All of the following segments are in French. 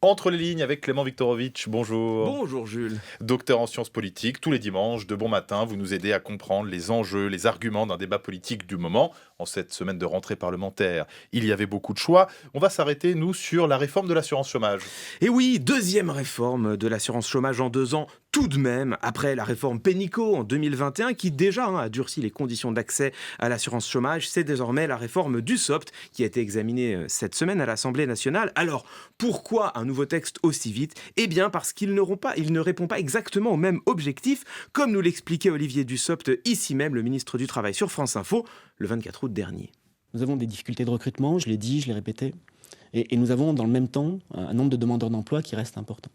Entre les lignes avec Clément Viktorovitch, bonjour. Bonjour Jules. Docteur en sciences politiques, tous les dimanches, de bon matin, vous nous aidez à comprendre les enjeux, les arguments d'un débat politique du moment. En cette semaine de rentrée parlementaire, il y avait beaucoup de choix. On va s'arrêter, nous, sur la réforme de l'assurance chômage. Et oui, deuxième réforme de l'assurance chômage en 2 ans, tout de même, après la réforme Pénicaud en 2021, qui déjà a durci les conditions d'accès à l'assurance chômage, c'est désormais la réforme Dussopt qui a été examinée cette semaine à l'Assemblée nationale. Alors, pourquoi un nouveau texte aussi vite ? Eh bien, parce qu'il ne répond pas exactement au même objectif, comme nous l'expliquait Olivier Dussopt, ici même, le ministre du Travail sur France Info, le 24 août dernier. Nous avons des difficultés de recrutement, je l'ai dit, je l'ai répété, et nous avons dans le même temps un nombre de demandeurs d'emploi qui reste important.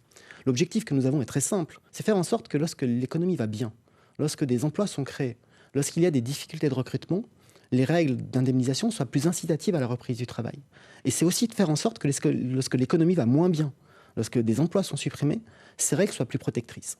L'objectif que nous avons est très simple, c'est faire en sorte que lorsque l'économie va bien, lorsque des emplois sont créés, lorsqu'il y a des difficultés de recrutement, les règles d'indemnisation soient plus incitatives à la reprise du travail. Et c'est aussi de faire en sorte que lorsque l'économie va moins bien, lorsque des emplois sont supprimés, ces règles soient plus protectrices.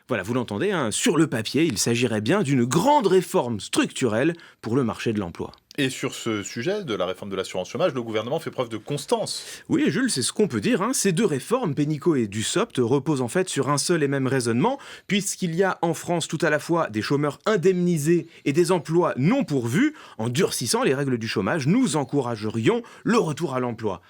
Voilà, vous l'entendez, sur le papier, il s'agirait bien d'une grande réforme structurelle pour le marché de l'emploi. Et sur ce sujet de la réforme de l'assurance chômage, le gouvernement fait preuve de constance. Oui, Jules, c'est ce qu'on peut dire. Ces deux réformes, Pénicaud et Dussopt, reposent en fait sur un seul et même raisonnement, puisqu'il y a en France tout à la fois des chômeurs indemnisés et des emplois non pourvus. En durcissant les règles du chômage, nous encouragerions le retour à l'emploi.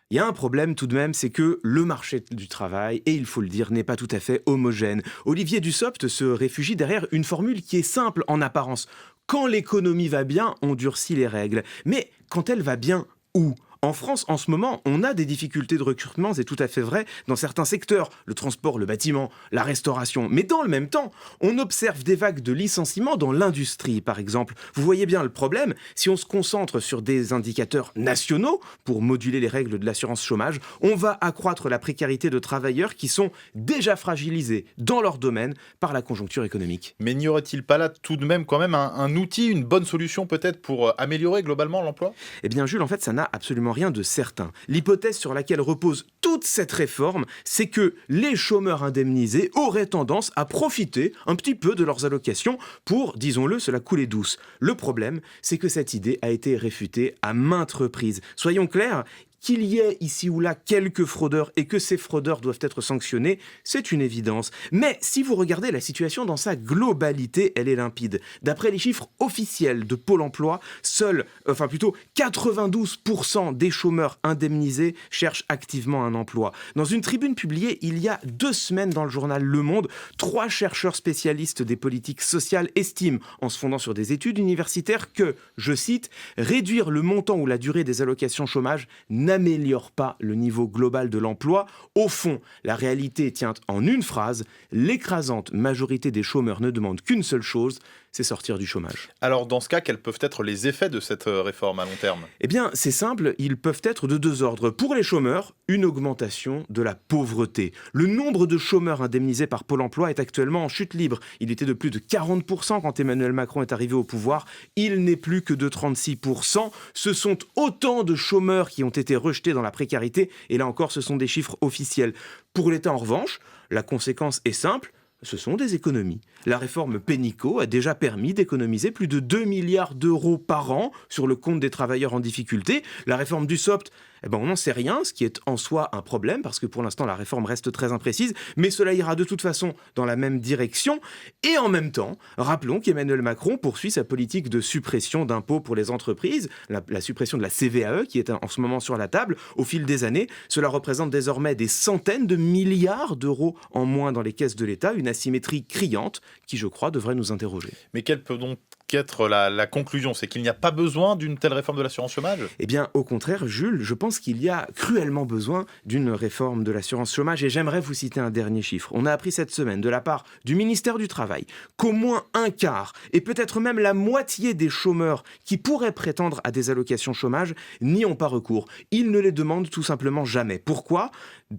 Il y a un problème tout de même, c'est que le marché du travail, et il faut le dire, n'est pas tout à fait homogène. Olivier Dussopt se réfugie derrière une formule qui est simple en apparence. Quand l'économie va bien, on durcit les règles. Mais quand elle va bien, où ? En France, en ce moment, on a des difficultés de recrutement, c'est tout à fait vrai, dans certains secteurs, le transport, le bâtiment, la restauration. Mais dans le même temps, on observe des vagues de licenciements dans l'industrie, par exemple. Vous voyez bien le problème, si on se concentre sur des indicateurs nationaux pour moduler les règles de l'assurance chômage, on va accroître la précarité de travailleurs qui sont déjà fragilisés dans leur domaine par la conjoncture économique. Mais n'y aurait-il pas là tout de même quand même un outil, une bonne solution peut-être pour améliorer globalement l'emploi ? Eh bien Jules, en fait, ça n'a absolument rien de certain. L'hypothèse sur laquelle repose toute cette réforme, c'est que les chômeurs indemnisés auraient tendance à profiter un petit peu de leurs allocations pour, disons-le, se la couler douce. Le problème, c'est que cette idée a été réfutée à maintes reprises. Soyons clairs, qu'il y ait ici ou là quelques fraudeurs et que ces fraudeurs doivent être sanctionnés, c'est une évidence. Mais si vous regardez la situation dans sa globalité, elle est limpide. D'après les chiffres officiels de Pôle emploi, 92% des chômeurs indemnisés cherchent activement un emploi. Dans une tribune publiée il y a 2 semaines dans le journal Le Monde, 3 chercheurs spécialistes des politiques sociales estiment, en se fondant sur des études universitaires, que, je cite, « réduire le montant ou la durée des allocations chômage n'améliore pas le niveau global de l'emploi. Au fond, la réalité tient en une phrase, l'écrasante majorité des chômeurs ne demande qu'une seule chose, c'est sortir du chômage. » Alors dans ce cas, quels peuvent être les effets de cette réforme à long terme ? Eh bien, c'est simple, ils peuvent être de 2 ordres. Pour les chômeurs, une augmentation de la pauvreté. Le nombre de chômeurs indemnisés par Pôle emploi est actuellement en chute libre. Il était de plus de 40% quand Emmanuel Macron est arrivé au pouvoir. Il n'est plus que de 36%. Ce sont autant de chômeurs qui ont été rejetés dans la précarité. Et là encore, ce sont des chiffres officiels. Pour l'État, en revanche, la conséquence est simple. Ce sont des économies. La réforme Pénicaud a déjà permis d'économiser plus de 2 milliards d'euros par an sur le compte des travailleurs en difficulté. La réforme Dussopt, on n'en sait rien, ce qui est en soi un problème, parce que pour l'instant la réforme reste très imprécise, mais cela ira de toute façon dans la même direction. Et en même temps, rappelons qu'Emmanuel Macron poursuit sa politique de suppression d'impôts pour les entreprises, la suppression de la CVAE qui est en ce moment sur la table. Au fil des années, cela représente désormais des centaines de milliards d'euros en moins dans les caisses de l'État, une asymétrie criante qui, je crois, devrait nous interroger. Mais quelle peut donc être la conclusion ? C'est qu'il n'y a pas besoin d'une telle réforme de l'assurance chômage ? Eh bien, au contraire, Jules, je pense qu'il y a cruellement besoin d'une réforme de l'assurance chômage et j'aimerais vous citer un dernier chiffre. On a appris cette semaine de la part du ministère du Travail qu'au moins un quart et peut-être même la moitié des chômeurs qui pourraient prétendre à des allocations chômage n'y ont pas recours. Ils ne les demandent tout simplement jamais. Pourquoi ?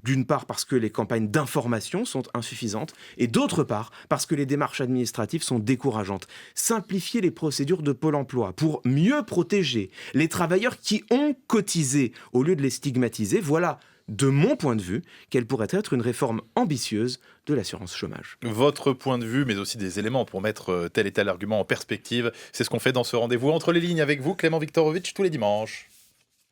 D'une part parce que les campagnes d'information sont insuffisantes et d'autre part parce que les démarches administratives sont décourageantes. Simplifier les procédures de Pôle emploi pour mieux protéger les travailleurs qui ont cotisé au lieu de les stigmatiser, voilà, de mon point de vue, quelle pourrait être une réforme ambitieuse de l'assurance chômage. Votre point de vue, mais aussi des éléments pour mettre tel et tel argument en perspective, c'est ce qu'on fait dans ce rendez-vous entre les lignes avec vous, Clément Viktorovitch, tous les dimanches.